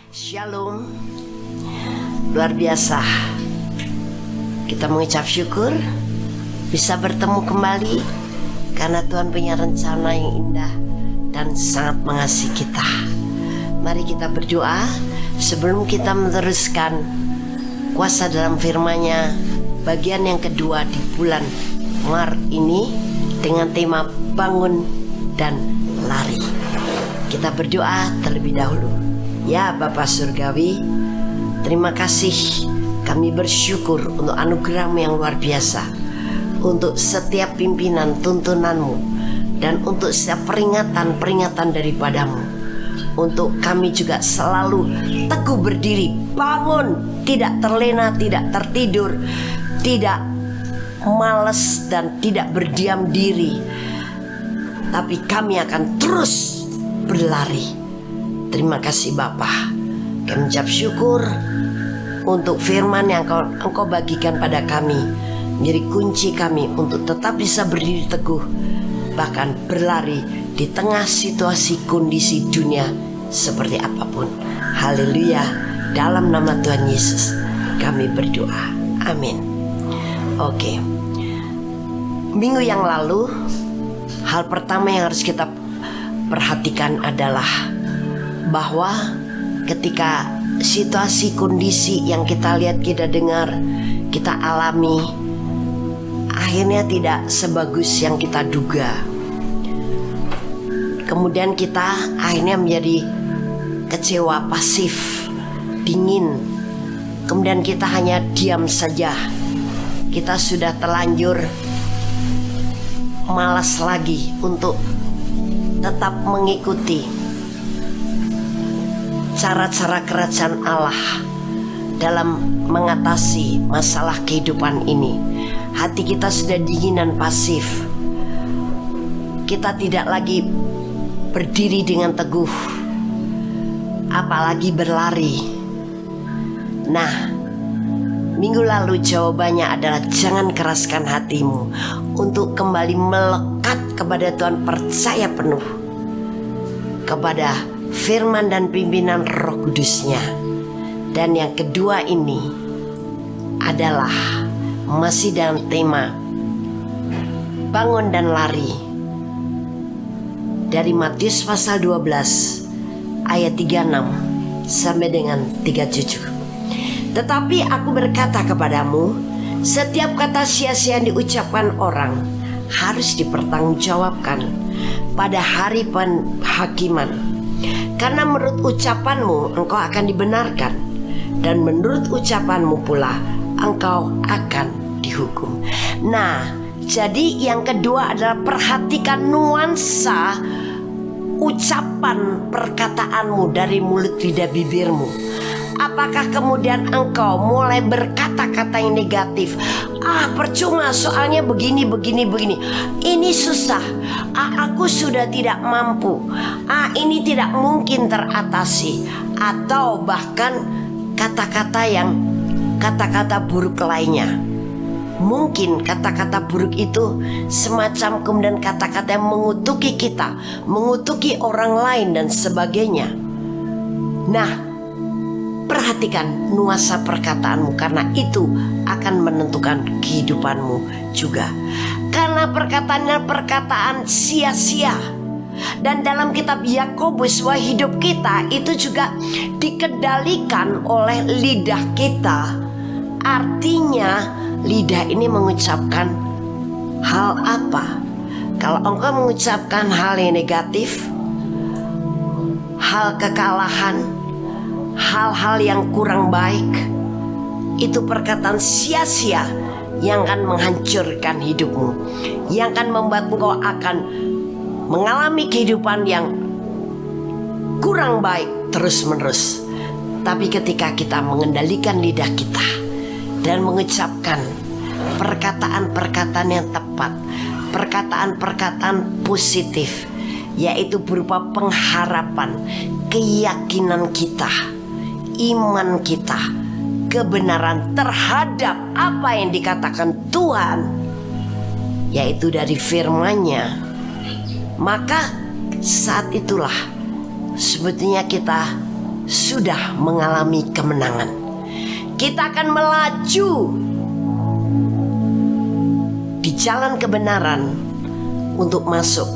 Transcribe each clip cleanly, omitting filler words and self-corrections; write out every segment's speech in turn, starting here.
Shalom. Luar biasa. Kita mengucap syukur bisa bertemu kembali karena Tuhan punya rencana yang indah dan sangat mengasihi kita. Mari kita berdoa sebelum kita meneruskan kuasa dalam firman-Nya bagian yang kedua di bulan Maret ini dengan tema bangun dan lari. Kita berdoa terlebih dahulu. Ya Bapa Surgawi, terima kasih. Kami bersyukur untuk anugerah-Mu yang luar biasa, untuk setiap pimpinan tuntunan-Mu, dan untuk setiap peringatan daripada-Mu. Untuk kami juga selalu teguh berdiri, bangun, tidak terlena, tidak tertidur, tidak malas dan tidak berdiam diri, tapi kami akan terus berlari. Terima kasih Bapa. Kami ucap syukur untuk firman yang Engkau bagikan pada kami, menjadi kunci kami untuk tetap bisa berdiri teguh, bahkan berlari di tengah situasi kondisi dunia seperti apapun. Haleluya. Dalam nama Tuhan Yesus kami berdoa. Amin. Oke. Minggu yang lalu, hal pertama yang harus kita perhatikan adalah bahwa ketika situasi kondisi yang kita lihat, kita dengar, kita alami akhirnya tidak sebagus yang kita duga, kemudian kita akhirnya menjadi kecewa, pasif, dingin, kemudian kita hanya diam saja. Kita sudah terlanjur malas lagi untuk tetap mengikuti cara-cara kerajaan Allah dalam mengatasi masalah kehidupan ini. Hati kita sudah dingin dan pasif. Kita tidak lagi berdiri dengan teguh, apalagi berlari. Nah, minggu lalu jawabannya adalah jangan keraskan hatimu untuk kembali melekat kepada Tuhan, percaya penuh kepada firman dan pimpinan Roh Kudus-Nya. Dan yang kedua ini adalah masih dalam tema bangun dan lari, dari Matius pasal 12 ayat 36 sampai dengan 37. Tetapi aku berkata kepadamu, setiap kata sia-sia yang diucapkan orang harus dipertanggungjawabkan pada hari penghakiman. Karena menurut ucapanmu engkau akan dibenarkan, dan menurut ucapanmu pula engkau akan dihukum. Nah, jadi yang kedua adalah perhatikan nuansa ucapan perkataanmu dari mulut lidah bibirmu. Apakah kemudian engkau mulai berkata-kata yang negatif? Percuma, soalnya begini. Ini susah. Aku sudah tidak mampu. Ini tidak mungkin teratasi. Atau bahkan kata-kata buruk lainnya. Mungkin kata-kata buruk itu semacam kemudian kata-kata yang mengutuki kita, mengutuki orang lain dan sebagainya. Nah, perhatikan nuansa perkataanmu, karena itu akan menentukan kehidupanmu juga. Karena perkataan sia-sia. Dan dalam kitab Yakobus, bahwa hidup kita itu juga dikendalikan oleh lidah kita. Artinya lidah ini mengucapkan hal apa? Kalau engkau mengucapkan hal yang negatif, hal kekalahan, hal-hal yang kurang baik, itu perkataan sia-sia yang akan menghancurkan hidupmu, yang akan membuat engkau akan mengalami kehidupan yang kurang baik terus-menerus. Tapi ketika kita mengendalikan lidah kita dan mengucapkan perkataan-perkataan yang tepat, perkataan-perkataan positif, yaitu berupa pengharapan, keyakinan kita, iman kita, kebenaran terhadap apa yang dikatakan Tuhan, yaitu dari firman-Nya, maka saat itulah sebetulnya kita sudah mengalami kemenangan. Kita akan melaju di jalan kebenaran untuk masuk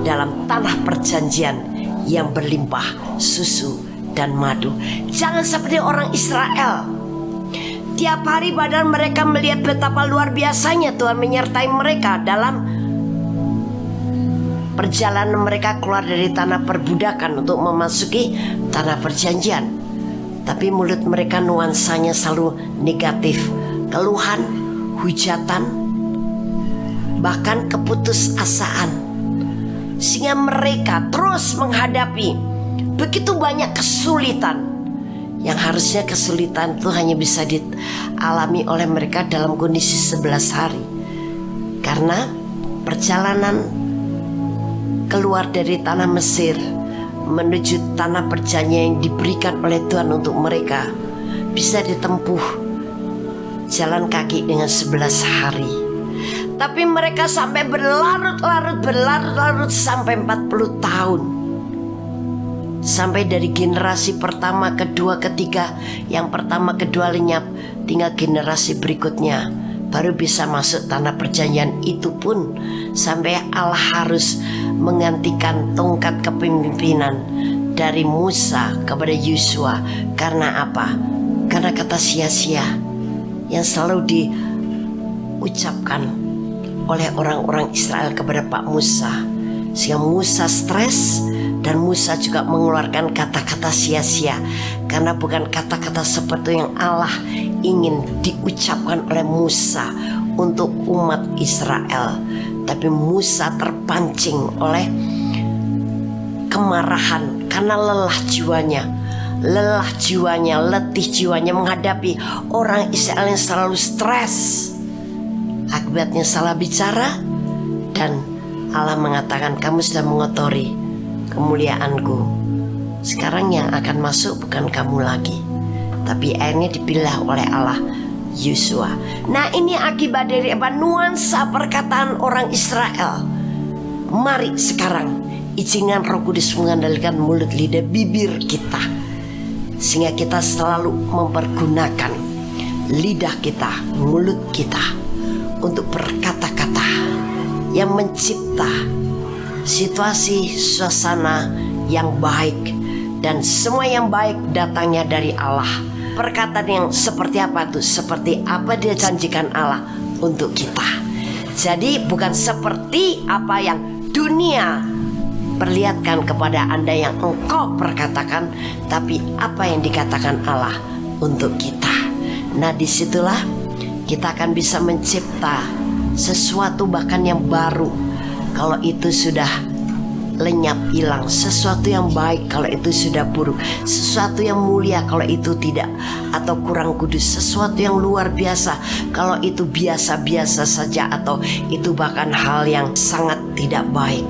dalam tanah perjanjian yang berlimpah susu dan madu. Jangan seperti orang Israel. Tiap hari badan mereka melihat betapa luar biasanya Tuhan menyertai mereka dalam perjalanan mereka keluar dari tanah perbudakan untuk memasuki tanah perjanjian. Tapi mulut mereka nuansanya selalu negatif, keluhan, hujatan, bahkan keputusasaan. Sehingga mereka terus menghadapi begitu banyak kesulitan, yang harusnya kesulitan itu hanya bisa dialami oleh mereka dalam kondisi 11 hari. Karena perjalanan keluar dari tanah Mesir menuju tanah perjanjian yang diberikan oleh Tuhan untuk mereka bisa ditempuh jalan kaki dengan 11 hari. Tapi mereka sampai berlarut-larut sampai 40 tahun. Sampai dari generasi pertama, kedua, ketiga. Yang pertama, kedua lenyap, tinggal generasi berikutnya baru bisa masuk tanah perjanjian. Itu pun sampai Allah harus menggantikan tongkat kepemimpinan dari Musa kepada Yosua. Karena apa? Karena kata sia-sia yang selalu diucapkan oleh orang-orang Israel kepada Pak Musa, sehingga Musa stres dan Musa juga mengeluarkan kata-kata sia-sia, karena bukan kata-kata seperti yang Allah ingin diucapkan oleh Musa untuk umat Israel. Tapi Musa terpancing oleh kemarahan karena letih jiwanya menghadapi orang Israel yang selalu stres. Akibatnya salah bicara, dan Allah mengatakan, kamu sudah mengotori kemuliaanku. Sekarang yang akan masuk bukan kamu lagi, tapi akhirnya dipilih oleh Allah Yosua. Nah, ini akibat dari apa? Nuansa perkataan orang Israel. Mari sekarang izinkan Roh Kudus mengendalikan mulut, lidah, bibir kita, sehingga kita selalu mempergunakan lidah kita, mulut kita untuk berkata-kata yang mencipta situasi suasana yang baik, dan semua yang baik datangnya dari Allah. Perkataan yang seperti apa tuh? Seperti apa dia janjikan Allah untuk kita. Jadi bukan seperti apa yang dunia perlihatkan kepada Anda yang engkau perkatakan, tapi apa yang dikatakan Allah untuk kita. Nah, disitulah kita akan bisa mencipta sesuatu bahkan yang baru kalau itu sudah lenyap hilang, sesuatu yang baik kalau itu sudah buruk, sesuatu yang mulia kalau itu tidak atau kurang kudus, sesuatu yang luar biasa kalau itu biasa-biasa saja atau itu bahkan hal yang sangat tidak baik.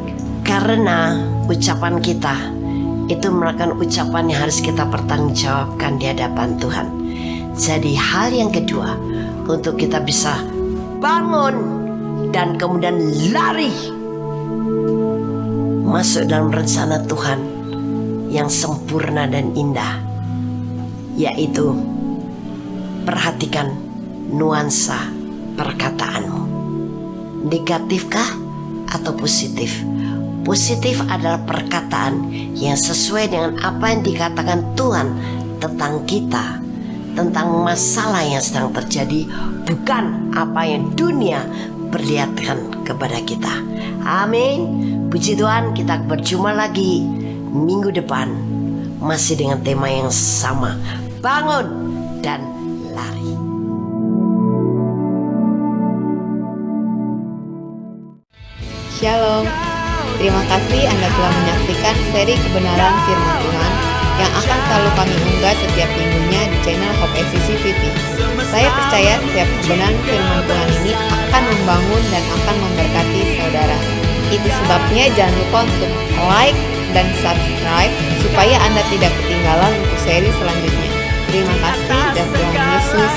Karena ucapan kita itu merupakan ucapan yang harus kita pertanggungjawabkan di hadapan Tuhan. Jadi hal yang kedua, untuk kita bisa bangun dan kemudian lari masuk dalam rencana Tuhan yang sempurna dan indah, yaitu perhatikan nuansa perkataanmu. Negatifkah atau positif? Positif adalah perkataan yang sesuai dengan apa yang dikatakan Tuhan tentang kita, tentang masalah yang sedang terjadi, bukan apa yang dunia perlihatkan kepada kita. Amin. Puji Tuhan, kita berjumpa lagi minggu depan masih dengan tema yang sama, bangun dan lari. Shalom. Terima kasih Anda telah menyaksikan seri kebenaran firman Tuhan yang akan selalu kami unggah setiap minggunya di channel Hope SCC TV. Saya percaya setiap kebenaran firman Tuhan ini akan membangun dan akan memberkati saudara. Itu sebabnya jangan lupa untuk like dan subscribe supaya Anda tidak ketinggalan untuk seri selanjutnya. Terima kasih dan Tuhan Yesus